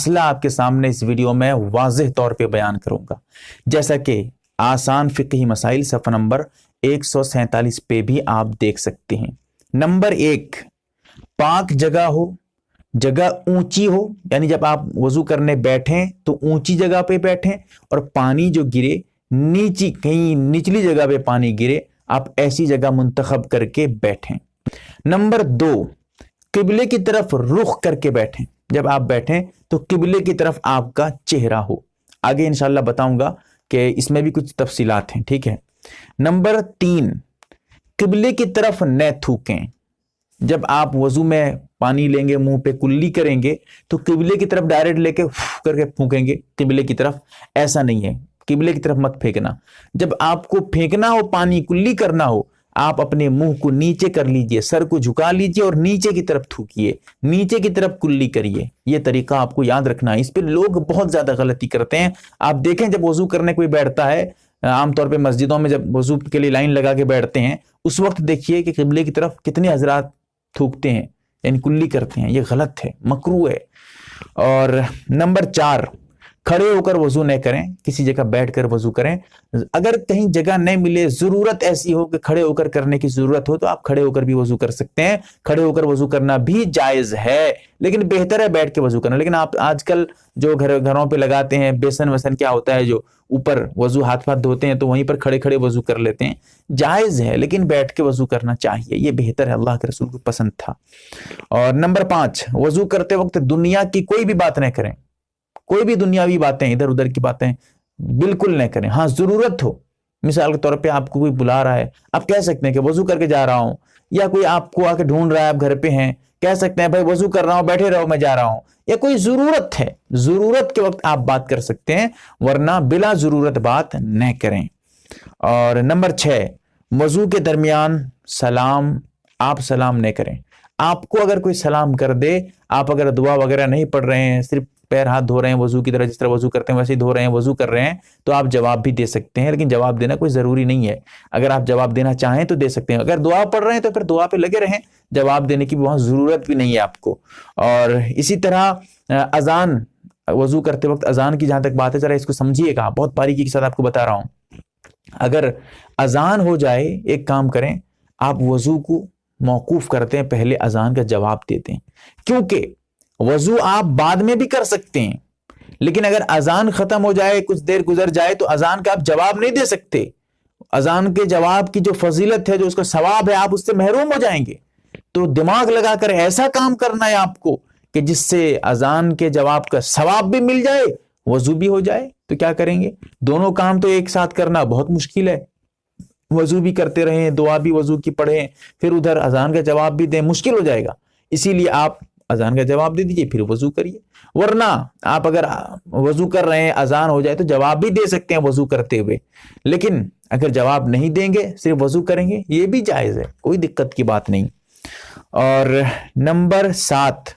مسئلہ آپ کے سامنے اس ویڈیو میں واضح طور پہ بیان کروں گا، جیسا کہ آسان فقہی مسائل صفحہ نمبر 147 پہ بھی آپ دیکھ سکتے ہیں۔ نمبر 1، پاک جگہ ہو، جگہ اونچی ہو، یعنی جب آپ وضو کرنے بیٹھیں تو اونچی جگہ پہ بیٹھیں اور پانی جو گرے کہیں نچلی جگہ پہ پانی گرے، آپ ایسی جگہ منتخب کر کے بیٹھیں۔ نمبر 2، قبلے کی طرف رخ کر کے بیٹھیں، جب آپ بیٹھیں تو قبلے کی طرف آپ کا چہرہ ہو۔ آگے انشاءاللہ بتاؤں گا کہ اس میں بھی کچھ تفصیلات ہیں، ٹھیک ہے۔ نمبر 3، قبلے کی طرف نہ تھوکیں، جب آپ وضو میں پانی لیں گے منہ پہ کلی کریں گے تو قبلے کی طرف ڈائریکٹ لے کے کر کے پھونکیں گے قبلے کی طرف، ایسا نہیں ہے، قبلے کی طرف مت پھینکنا۔ جب آپ کو پھینکنا ہو، پانی کلی کرنا ہو، آپ اپنے منہ کو نیچے کر لیجئے، سر کو جھکا لیجئے اور نیچے کی طرف تھوکیے، نیچے کی طرف کلی کریے۔ یہ طریقہ آپ کو یاد رکھنا ہے، اس پہ لوگ بہت زیادہ غلطی کرتے ہیں۔ آپ دیکھیں جب وضو کرنے کوئی بیٹھتا ہے، عام طور پہ مسجدوں میں جب وضو کے لیے لائن لگا کے بیٹھتے ہیں، اس وقت دیکھیے کہ قبلے کی طرف کتنے حضرات تھوکتے ہیں، یعنی کلی کرتے ہیں۔ یہ غلط ہے، مکروہ ہے۔ اور نمبر 4، کھڑے ہو کر وضو نہ کریں، کسی جگہ بیٹھ کر وضو کریں۔ اگر کہیں جگہ نہیں ملے، ضرورت ایسی ہو کہ کھڑے ہو کر کرنے کی ضرورت ہو، تو آپ کھڑے ہو کر بھی وضو کر سکتے ہیں، کھڑے ہو کر وضو کرنا بھی جائز ہے، لیکن بہتر ہے بیٹھ کے وضو کرنا۔ لیکن آپ آج کل جو گھروں پہ لگاتے ہیں بیسن وسن کیا ہوتا ہے، جو اوپر وضو ہاتھ دھوتے ہیں تو وہیں پر کھڑے کھڑے وضو کر لیتے ہیں، جائز ہے لیکن بیٹھ کے وضو کرنا چاہیے، یہ بہتر ہے، اللہ کے رسول کو پسند تھا۔ اور نمبر 5، وضو کرتے وقت دنیا کی کوئی بھی بات نہ کریں، کوئی بھی دنیاوی باتیں، ادھر ادھر کی باتیں بالکل نہ کریں۔ ہاں ضرورت ہو، مثال کے طور پہ آپ کو کوئی بلا رہا ہے، آپ کہہ سکتے ہیں کہ وضو کر کے جا رہا ہوں، یا کوئی آپ کو آ کے ڈھونڈ رہا ہے، آپ گھر پہ ہیں، کہہ سکتے ہیں بھائی وضو کر رہا ہوں، بیٹھے رہو میں جا رہا ہوں، یا کوئی ضرورت ہے، ضرورت کے وقت آپ بات کر سکتے ہیں، ورنہ بلا ضرورت بات نہ کریں۔ اور نمبر 6، وضو کے درمیان آپ سلام نہ کریں۔ آپ کو اگر کوئی سلام کر دے، آپ اگر دعا وغیرہ نہیں پڑھ رہے ہیں، صرف پیر ہاتھ دھو رہے ہیں وضو کی طرح، جس طرح وضو کرتے ہیں ویسے ہی دھو رہے ہیں، وضو کر رہے ہیں، تو آپ جواب بھی دے سکتے ہیں، لیکن جواب دینا کوئی ضروری نہیں ہے۔ اگر آپ جواب دینا چاہیں تو دے سکتے ہیں، اگر دعا پڑھ رہے ہیں تو پھر دعا پہ لگے رہیں، جواب دینے کی وہاں ضرورت بھی نہیں ہے آپ کو۔ اور اسی طرح اذان، وضو کرتے وقت اذان کی جہاں تک بات ہے، ذرا اس کو سمجھیے گا، بہت باریکی کے ساتھ آپ کو بتا رہا ہوں۔ اگر اذان ہو جائے، ایک کام کریں، آپ وضو کو موقوف کرتے ہیں، پہلے اذان کا جواب دیتے ہیں، کیونکہ وضو آپ بعد میں بھی کر سکتے ہیں، لیکن اگر اذان ختم ہو جائے، کچھ دیر گزر جائے، تو اذان کا آپ جواب نہیں دے سکتے۔ اذان کے جواب کی جو فضیلت ہے، جو اس کا ثواب ہے، آپ اس سے محروم ہو جائیں گے۔ تو دماغ لگا کر ایسا کام کرنا ہے آپ کو کہ جس سے اذان کے جواب کا ثواب بھی مل جائے، وضو بھی ہو جائے۔ تو کیا کریں گے؟ دونوں کام تو ایک ساتھ کرنا بہت مشکل ہے، وضو بھی کرتے رہیں، دعا بھی وضو کی پڑھیں، پھر ادھر اذان کا جواب بھی دیں، مشکل ہو جائے گا۔ اسی لیے آپ اذان کا جواب دے دیجئے، پھر وضو کریے۔ ورنہ آپ اگر وضو کر رہے ہیں، اذان ہو جائے تو جواب بھی دے سکتے ہیں وضو کرتے ہوئے، لیکن اگر جواب نہیں دیں گے، صرف وضو کریں گے، یہ بھی جائز ہے، کوئی دقت کی بات نہیں۔ اور نمبر 7،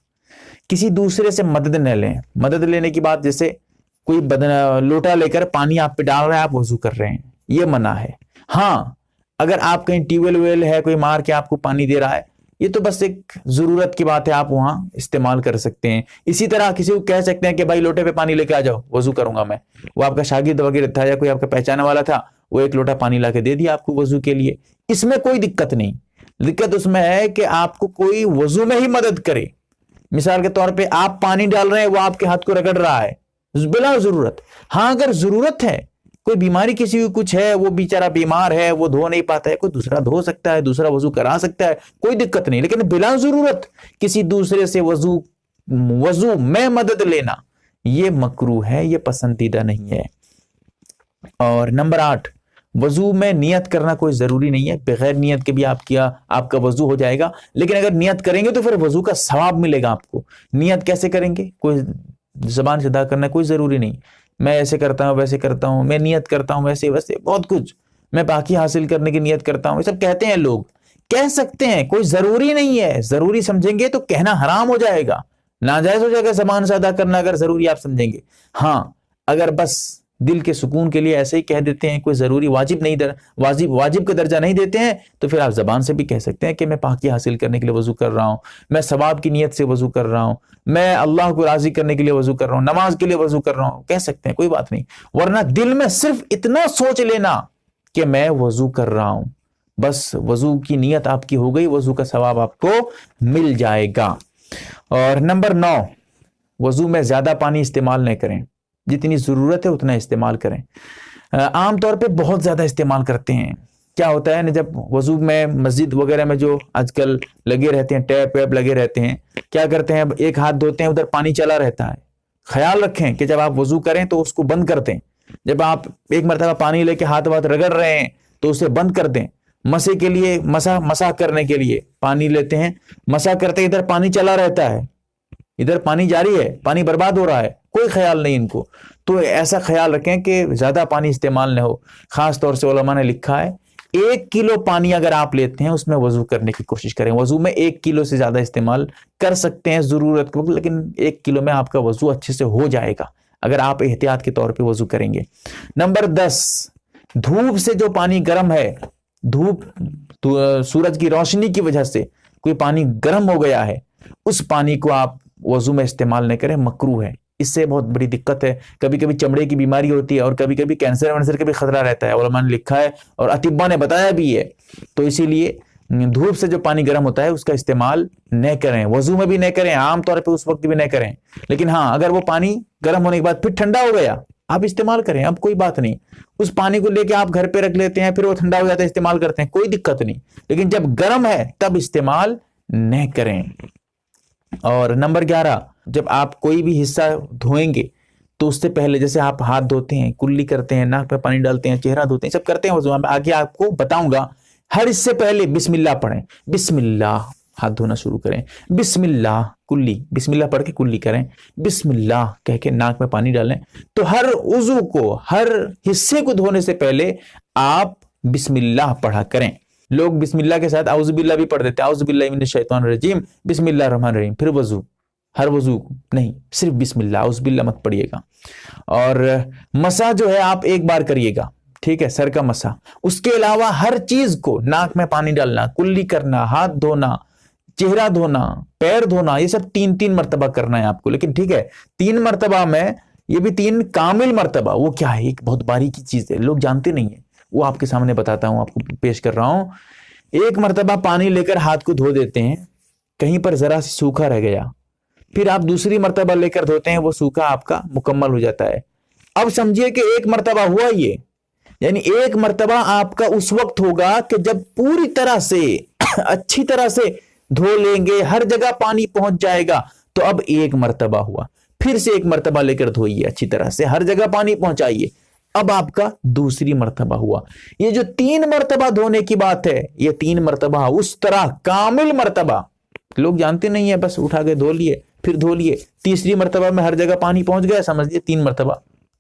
کسی دوسرے سے مدد نہ لیں۔ مدد لینے کی بات، جیسے کوئی لوٹا لے کر پانی آپ پہ ڈال رہا ہے، آپ وضو کر رہے ہیں، یہ منع ہے۔ ہاں اگر آپ کہیں ٹیوبل ویل ہے، کوئی مار کے آپ کو پانی دے رہا ہے، یہ تو بس ایک ضرورت کی بات ہے، آپ وہاں استعمال کر سکتے ہیں۔ اسی طرح کسی کو کہہ سکتے ہیں کہ بھائی لوٹے پہ پانی لے کے آ جاؤ، وضو کروں گا میں، وہ آپ کا شاگرد وغیرہ تھا یا کوئی آپ کا پہچانے والا تھا، وہ ایک لوٹا پانی لا کے دے دیا آپ کو وضو کے لیے، اس میں کوئی دقت نہیں۔ دقت اس میں ہے کہ آپ کو کوئی وضو میں ہی مدد کرے، مثال کے طور پہ آپ پانی ڈال رہے ہیں، وہ آپ کے ہاتھ کو رگڑ رہا ہے بلا ضرورت۔ ہاں اگر ضرورت ہے، کوئی بیماری کسی کو کچھ ہے، وہ بیچارہ بیمار ہے، وہ دھو نہیں پاتا ہے، کوئی دوسرا دھو سکتا ہے، دوسرا وضو کرا سکتا ہے، کوئی دقت نہیں، لیکن بلا ضرورت کسی دوسرے سے وضو میں مدد لینا یہ مکروہ ہے، یہ پسندیدہ نہیں ہے۔ اور نمبر 8، وضو میں نیت کرنا کوئی ضروری نہیں ہے، بغیر نیت کے بھی آپ کا وضو ہو جائے گا، لیکن اگر نیت کریں گے تو پھر وضو کا ثواب ملے گا آپ کو۔ نیت کیسے کریں گے؟ کوئی زبان سے ادا کرنا کوئی ضروری نہیں، میں ایسے کرتا ہوں، ویسے کرتا ہوں، میں نیت کرتا ہوں، ویسے بہت کچھ، میں پاکی حاصل کرنے کی نیت کرتا ہوں، یہ سب کہتے ہیں لوگ، کہہ سکتے ہیں، کوئی ضروری نہیں ہے۔ ضروری سمجھیں گے تو کہنا حرام ہو جائے گا، ناجائز ہو جائے گا زبان سے ادا کرنا، اگر ضروری آپ سمجھیں گے۔ ہاں اگر بس دل کے سکون کے لیے ایسے ہی کہہ دیتے ہیں, کوئی ضروری واجب کا درجہ نہیں دیتے ہیں, تو پھر آپ زبان سے بھی کہہ سکتے ہیں کہ میں پاکی حاصل کرنے کے لیے وضو کر رہا ہوں, میں ثواب کی نیت سے وضو کر رہا ہوں, میں اللہ کو راضی کرنے کے لیے وضو کر رہا ہوں, نماز کے لیے وضو کر رہا ہوں, کہہ سکتے ہیں, کوئی بات نہیں. ورنہ دل میں صرف اتنا سوچ لینا کہ میں وضو کر رہا ہوں, بس وضو کی نیت آپ کی ہو گئی, وضو کا ثواب آپ کو مل جائے گا. اور نمبر 9, وضو میں زیادہ پانی استعمال نہیں کریں, جتنی ضرورت ہے اتنا استعمال کریں. عام طور پہ بہت زیادہ استعمال کرتے ہیں. کیا ہوتا ہے نا, جب وضو میں مسجد وغیرہ میں جو آج کل لگے رہتے ہیں, ٹیپ ویپ لگے رہتے ہیں, کیا کرتے ہیں, ایک ہاتھ دھوتے ہیں, ادھر پانی چلا رہتا ہے. خیال رکھیں کہ جب آپ وضو کریں تو اس کو بند کر دیں. جب آپ ایک مرتبہ پانی لے کے ہاتھ رگڑ رہے ہیں تو اسے بند کر دیں. مسح کے لیے, مسح کرنے کے لیے پانی لیتے ہیں, مسح کرتے ادھر پانی چلا رہتا ہے, ادھر پانی جاری ہے, پانی برباد ہو رہا ہے, کوئی خیال نہیں ان کو. تو ایسا خیال رکھیں کہ زیادہ پانی استعمال نہ ہو. خاص طور سے علماء نے لکھا ہے 1 کلو پانی اگر آپ لیتے ہیں اس میں وضو کرنے کی کوشش کریں. وضو میں 1 کلو سے زیادہ استعمال کر سکتے ہیں ضرورت کو, لیکن 1 کلو میں آپ کا وضو اچھے سے ہو جائے گا اگر آپ احتیاط کے طور پہ وضو کریں گے. نمبر 10, دھوپ سے جو پانی گرم ہے, دھوپ سورج کی روشنی کی وجہ سے کوئی پانی گرم ہو گیا ہے, اس پانی کو آپ وضو میں استعمال نہ کریں, مکروہ ہے. اس سے بہت بڑی دقت ہے. کبھی کبھی چمڑے کی بیماری ہوتی ہے اور کبھی کبھی کینسر کا بھی خطرہ رہتا ہے, علماء نے لکھا ہے اور اطباء نے بتایا بھی ہے. تو اسی لیے دھوپ سے جو پانی گرم ہوتا ہے اس کا استعمال نہ کریں, وضو میں بھی نہ کریں, عام طور پہ اس وقت بھی نہ کریں. لیکن ہاں, اگر وہ پانی گرم ہونے کے بعد پھر ٹھنڈا ہو گیا, آپ استعمال کریں, اب کوئی بات نہیں. اس پانی کو لے کے آپ گھر پہ رکھ لیتے ہیں, پھر وہ ٹھنڈا ہو جاتا ہے, استعمال کرتے ہیں, کوئی دقت نہیں. لیکن جب گرم ہے تب استعمال نہ کریں. اور نمبر 11, جب آپ کوئی بھی حصہ دھوئیں گے تو اس سے پہلے, جیسے آپ ہاتھ دھوتے ہیں, کلی کرتے ہیں, ناک پہ پانی ڈالتے ہیں, چہرہ دھوتے ہیں, سب کرتے ہیں وضو میں, آگے آپ کو بتاؤں گا, ہر اس سے پہلے بسم اللہ پڑھیں. بسم اللہ, ہاتھ دھونا شروع کریں, بسم اللہ, کلی بسم اللہ پڑھ کے کلی کریں, بسم اللہ کہہ کے ناک میں پانی ڈالیں. تو ہر عضو کو, ہر حصے کو دھونے سے پہلے آپ بسم اللہ پڑھا کریں. لوگ بسم اللہ کے ساتھ اعوذ باللہ بھی پڑھ دیتے ہیں, اعوذ باللہ من الشیطان الرجیم, بسم اللہ الرحمن الرحیم, پھر وضو. ہر وضو نہیں, صرف بسم اللہ, اعوذ باللہ مت پڑھیے گا. اور مسح جو ہے آپ ایک بار کریے گا, ٹھیک ہے, سر کا مسح. اس کے علاوہ ہر چیز کو, ناک میں پانی ڈالنا, کلی کرنا, ہاتھ دھونا, چہرہ دھونا, پیر دھونا, یہ سب 3 مرتبہ کرنا ہے آپ کو. لیکن ٹھیک ہے, 3 مرتبہ میں یہ بھی 3 کامل مرتبہ, وہ کیا ہے, ایک بہت باریکی چیز ہے, لوگ جانتے نہیں ہیں, وہ آپ کے سامنے بتاتا ہوں, آپ کو پیش کر رہا ہوں. 1 مرتبہ پانی لے کر ہاتھ کو دھو دیتے ہیں, کہیں پر ذرا سی سوکھا رہ گیا, پھر آپ دوسری مرتبہ لے کر دھوتے ہیں, وہ سوکھا آپ کا مکمل ہو جاتا ہے. اب سمجھیے کہ 1 مرتبہ ہوا یہ, یعنی 1 مرتبہ آپ کا اس وقت ہوگا کہ جب پوری طرح سے اچھی طرح سے دھو لیں گے, ہر جگہ پانی پہنچ جائے گا, تو اب 1 مرتبہ ہوا. پھر سے 1 مرتبہ لے کر دھوئیے اچھی طرح سے, ہر جگہ پانی پہنچائیے, اب آپ کا دوسری مرتبہ ہوا. یہ جو 3 مرتبہ دھونے کی بات ہے, یہ 3 مرتبہ اس طرح کامل مرتبہ, لوگ جانتے نہیں ہیں, بس اٹھا کے دھو لیے, پھر دھو لیے, تیسری مرتبہ میں ہر جگہ پانی پہنچ گیا, سمجھ لیے 3 مرتبہ.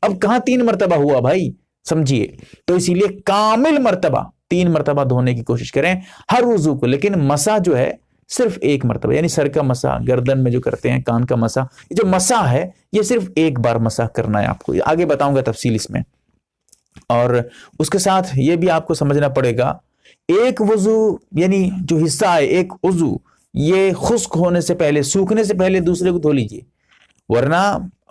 اب کہاں 3 مرتبہ ہوا بھائی, سمجھیے. تو اسی لیے کامل مرتبہ 3 مرتبہ دھونے کی کوشش کریں ہر وضو کو. لیکن مسح جو ہے صرف 1 مرتبہ, یعنی سر کا مسح, گردن میں جو کرتے ہیں, کان کا مسح, یہ جو مسح ہے یہ صرف 1 بار مسح کرنا ہے آپ کو. آگے بتاؤں گا تفصیل اس میں. اور اس کے ساتھ یہ بھی آپ کو سمجھنا پڑے گا, ایک وضو یعنی جو حصہ ہے, ایک وضو, یہ خشک ہونے سے پہلے, سوکھنے سے پہلے دوسرے کو دھو لیجئے. ورنہ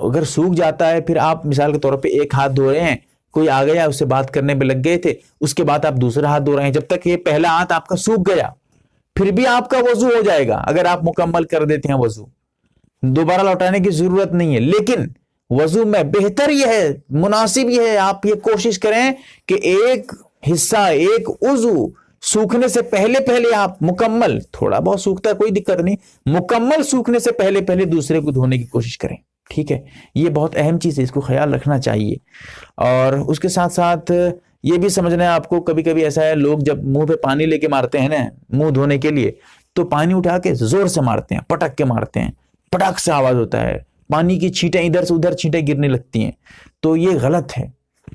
اگر سوکھ جاتا ہے, پھر آپ مثال کے طور پہ ایک ہاتھ دھو رہے ہیں, کوئی آ گیا, اس سے بات کرنے پہ لگ گئے تھے, اس کے بعد آپ دوسرا ہاتھ دھو رہے ہیں, جب تک یہ پہلا ہاتھ آپ کا سوکھ گیا پھر بھی آپ کا وضو ہو جائے گا اگر آپ مکمل کر دیتے ہیں وضو, دوبارہ لوٹانے کی ضرورت نہیں ہے. لیکن وضو میں بہتر یہ ہے, مناسب یہ ہے, آپ یہ کوشش کریں کہ ایک حصہ, ایک وضو سوکھنے سے پہلے آپ مکمل, تھوڑا بہت سوکھتا ہے کوئی دقت نہیں, مکمل سوکھنے سے پہلے دوسرے کو دھونے کی کوشش کریں. ٹھیک ہے, یہ بہت اہم چیز ہے, اس کو خیال رکھنا چاہیے. اور اس کے ساتھ ساتھ یہ بھی سمجھنا ہے آپ کو, کبھی کبھی ایسا ہے, لوگ جب منہ پہ پانی لے کے مارتے ہیں نا منہ دھونے کے لیے, تو پانی اٹھا کے زور سے مارتے ہیں, پٹک کے مارتے ہیں, پٹک سے آواز ہوتا ہے, پانی کی چھینٹیں ادھر سے ادھر چھینٹیں گرنے لگتی ہیں. تو یہ غلط ہے,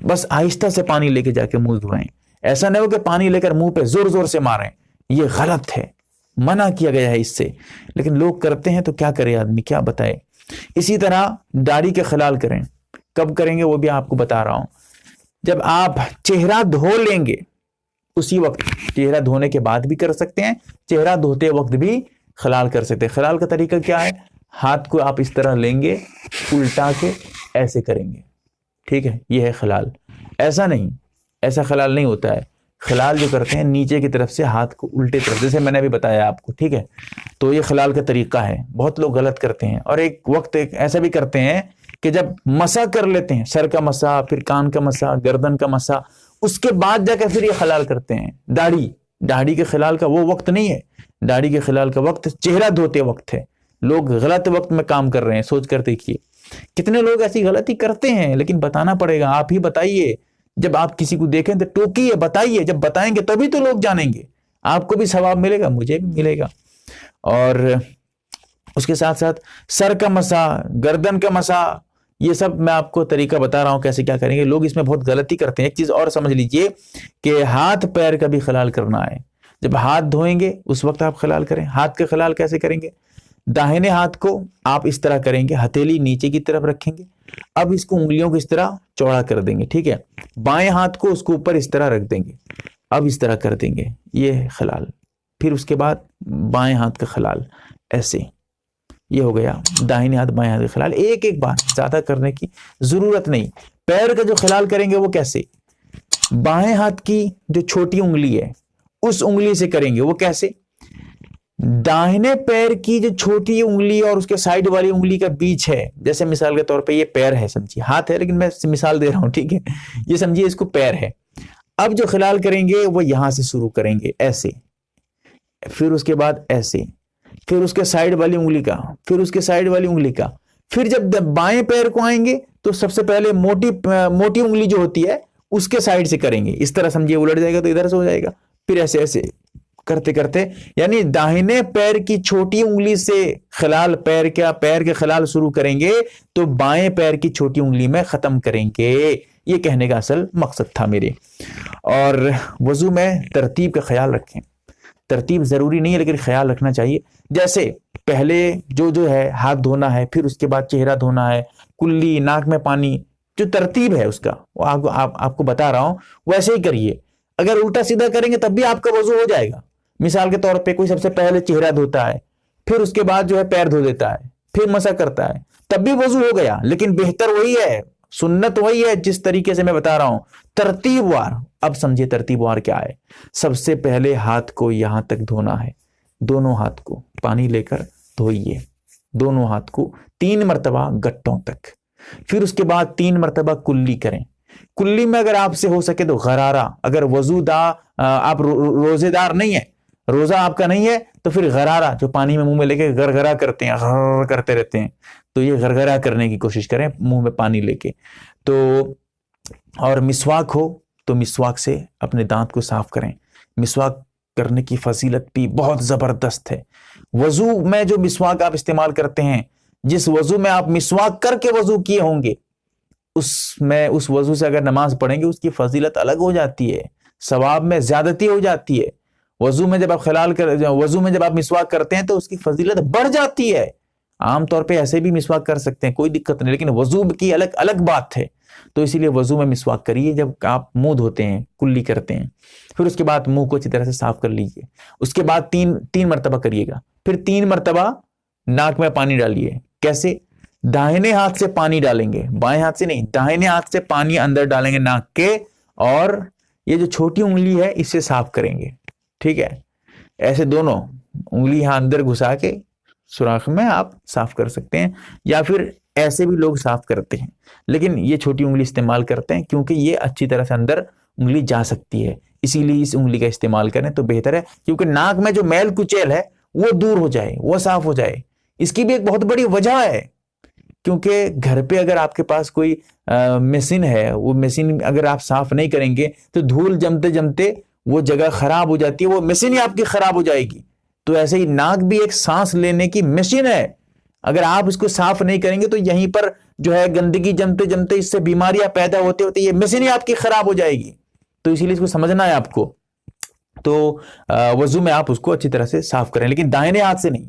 بس آہستہ سے پانی لے کے جا کے منہ دھوئیں. ایسا نہیں ہو کہ پانی لے کر منہ پہ زور زور سے ماریں, یہ غلط ہے, منع کیا گیا ہے اس سے. لیکن لوگ کرتے ہیں تو کیا کرے آدمی, کیا بتائے. اسی طرح داڑھی کے خلال کریں, کب کریں گے وہ بھی آپ کو بتا رہا ہوں. جب آپ چہرہ دھو لیں گے اسی وقت، چہرہ دھونے کے بعد بھی کر سکتے ہیں، چہرہ دھوتے وقت بھی خلال کر سکتے ہیں. خلال کا طریقہ کیا ہے؟ ہاتھ کو آپ اس طرح لیں گے، الٹا کے ایسے کریں گے، ٹھیک ہے، یہ ہے خلال. ایسا نہیں، ایسا خلال نہیں ہوتا ہے. خلال جو کرتے ہیں نیچے کی طرف سے ہاتھ کو الٹے طرف، جیسے میں نے ابھی بتایا آپ کو، ٹھیک ہے. تو یہ خلال کا طریقہ ہے. بہت لوگ غلط کرتے ہیں، اور ایک وقت ایسا بھی کرتے ہیں کہ جب مسح کر لیتے ہیں، سر کا مسح، پھر کان کا مسح، گردن کا مسح، اس کے بعد جا کے پھر یہ خلال کرتے ہیں. داڑھی کے خلال کا وہ وقت نہیں ہے. داڑھی کے خلال کا وقت چہرہ دھوتے وقت ہے. لوگ غلط وقت میں کام کر رہے ہیں، سوچ کر دیکھیے. کتنے لوگ ایسی غلطی کرتے ہیں، لیکن بتانا پڑے گا. آپ ہی بتائیے، جب آپ کسی کو دیکھیں تو ٹوکیے، بتائیے. جب بتائیں گے تبھی تو لوگ جانیں گے. آپ کو بھی ثواب ملے گا، مجھے بھی ملے گا. اور اس کے ساتھ ساتھ سر کا مسح، گردن کا مسح، یہ سب میں آپ کو طریقہ بتا رہا ہوں کیسے کیا کریں گے. لوگ اس میں بہت غلطی کرتے ہیں. ایک چیز اور سمجھ لیجئے کہ ہاتھ پیر کا بھی خلال کرنا ہے. جب ہاتھ دھوئیں گے اس وقت آپ خلال کریں. ہاتھ کا خلال کیسے کریں گے؟ داہنے ہاتھ کو آپ اس طرح کریں گے، ہتھیلی نیچے کی طرف رکھیں گے. اب اس کو انگلیوں کو اس طرح چوڑا کر دیں گے، ٹھیک ہے. بائیں ہاتھ کو اس کو اوپر اس طرح رکھ دیں گے. اب اس طرح کر دیں گے، یہ ہے خلال. پھر اس کے بعد بائیں ہاتھ کا خلال ایسے. یہ ہو گیا داہنے ہاتھ بائیں ہاتھ کا خلال. ایک ایک بار، زیادہ کرنے کی ضرورت نہیں. پیر کا جو خلال کریں گے وہ کیسے؟ بائیں ہاتھ کی جو چھوٹی انگلی ہے اس انگلی سے کریں گے. وہ کیسے؟ داہنے پیر کی جو چھوٹی انگلی اور اس کے سائیڈ والی انگلی کا بیچ ہے، جیسے مثال کے طور پہ یہ پیر ہے، سمجھیے ہاتھ ہے لیکن میں مثال دے رہا ہوں، ٹھیک ہے. یہ سمجھیے اس کو پیر ہے. اب جو خلال کریں گے وہ یہاں سے شروع کریں گے ایسے، پھر اس کے بعد ایسے، پھر اس کے سائیڈ والی انگلی کا، پھر اس کے سائیڈ والی انگلی کا. پھر جب بائیں پیر کو آئیں گے تو سب سے پہلے موٹی انگلی جو ہوتی ہے اس کے سائیڈ سے کریں گے. اس طرح سمجھیے، الٹ جائے گا تو ادھر سے ہو جائے گا. پھر ایسے ایسے کرتے کرتے، یعنی داہنے پیر کی چھوٹی انگلی سے خلال، پیر کے خلال شروع کریں گے تو بائیں پیر کی چھوٹی انگلی میں ختم کریں گے. یہ کہنے کا اصل مقصد تھا میرے. اور وضو میں ترتیب کا خیال رکھیں. ترتیب ضروری نہیں ہے لیکن خیال رکھنا چاہیے. جیسے پہلے جو ہے ہاتھ دھونا ہے، پھر اس کے بعد چہرہ دھونا ہے، کلی ناک میں پانی، جو ترتیب ہے اس کا وہ آپ کو بتا رہا ہوں، ویسے ہی کریے. اگر الٹا سیدھا کریں گے تب بھی آپ کا وضو ہو جائے گا. مثال کے طور پہ کوئی سب سے پہلے چہرہ دھوتا ہے، پھر اس کے بعد جو ہے پیر دھو دیتا ہے، پھر مسح کرتا ہے، تب بھی وضو ہو گیا. لیکن بہتر وہی ہے، سنت وہی ہے جس طریقے سے میں بتا رہا ہوں، ترتیب وار. اب سمجھے ترتیب وار کیا ہے. سب سے پہلے ہاتھ کو یہاں تک دھونا ہے. دونوں ہاتھ کو پانی لے کر دھوئیے، دونوں ہاتھ کو 3 مرتبہ گٹوں تک. پھر اس کے بعد 3 مرتبہ کلی کریں. کلی میں اگر آپ سے ہو سکے تو غرارہ. اگر آپ روزے دار نہیں ہے، روزہ آپ کا نہیں ہے، تو پھر غرارہ جو پانی میں منہ میں لے کے گرگرا کرتے ہیں، غر کرتے رہتے ہیں، تو یہ غرغرا کرنے کی کوشش کریں منہ میں پانی لے کے. تو اور مسواک ہو تو مسواک سے اپنے دانت کو صاف کریں. مسواک کرنے کی فضیلت بھی بہت زبردست ہے. وضو میں جو مسواک آپ استعمال کرتے ہیں، جس وضو میں آپ مسواک کر کے وضو کیے ہوں گے، اس وضو سے اگر نماز پڑھیں گے اس کی فضیلت الگ ہو جاتی ہے، ثواب میں زیادتی ہو جاتی ہے. وضو میں جب آپ مسواک کرتے ہیں تو اس کی فضیلت بڑھ جاتی ہے. عام طور پہ ایسے بھی مسواک کر سکتے ہیں، کوئی دقت نہیں، لیکن وضو کی الگ بات ہے. تو اسی لیے وضو میں مسواک کریے جب آپ منہ دھوتے ہیں، کلی کرتے ہیں. پھر اس کے بعد منہ کو اچھی طرح سے صاف کر لیجیے. اس کے بعد تین مرتبہ کریے گا. پھر 3 مرتبہ ناک میں پانی ڈالیے. کیسے؟ داہنے ہاتھ سے پانی ڈالیں گے، بائیں ہاتھ سے نہیں، داہنے ہاتھ سے پانی اندر ڈالیں گے ناک کے، اور یہ جو چھوٹی انگلی ہے اسے صاف کریں گے. ٹھیک ہے، ایسے دونوں انگلی یہاں اندر گھسا کے سوراخ میں آپ صاف کر سکتے ہیں، یا پھر ایسے بھی لوگ صاف کرتے ہیں، لیکن یہ چھوٹی انگلی استعمال کرتے ہیں کیونکہ یہ اچھی طرح سے اندر انگلی جا سکتی ہے. اسی لیے اس انگلی کا استعمال کریں تو بہتر ہے، کیونکہ ناک میں جو میل کچیل ہے وہ دور ہو جائے، وہ صاف ہو جائے. اس کی بھی ایک بہت بڑی وجہ ہے، کیونکہ گھر پہ اگر آپ کے پاس کوئی مشین ہے، وہ مشین اگر آپ صاف نہیں کریں گے تو دھول جمتے جمتے وہ جگہ خراب ہو جاتی ہے، وہ مشین ہی آپ کی خراب ہو جائے گی. تو ایسے ہی ناک بھی ایک سانس لینے کی مشین ہے. اگر آپ اس کو صاف نہیں کریں گے تو یہیں پر جو ہے گندگی جمتے جمتے اس سے بیماریاں پیدا ہوتے ہوتے یہ مشین ہی آپ کی خراب ہو جائے گی. تو اسی لیے اس کو سمجھنا ہے آپ کو. تو وضو میں آپ اس کو اچھی طرح سے صاف کریں، لیکن دائنے ہاتھ سے نہیں.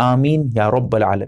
آمین یا رب العالمین.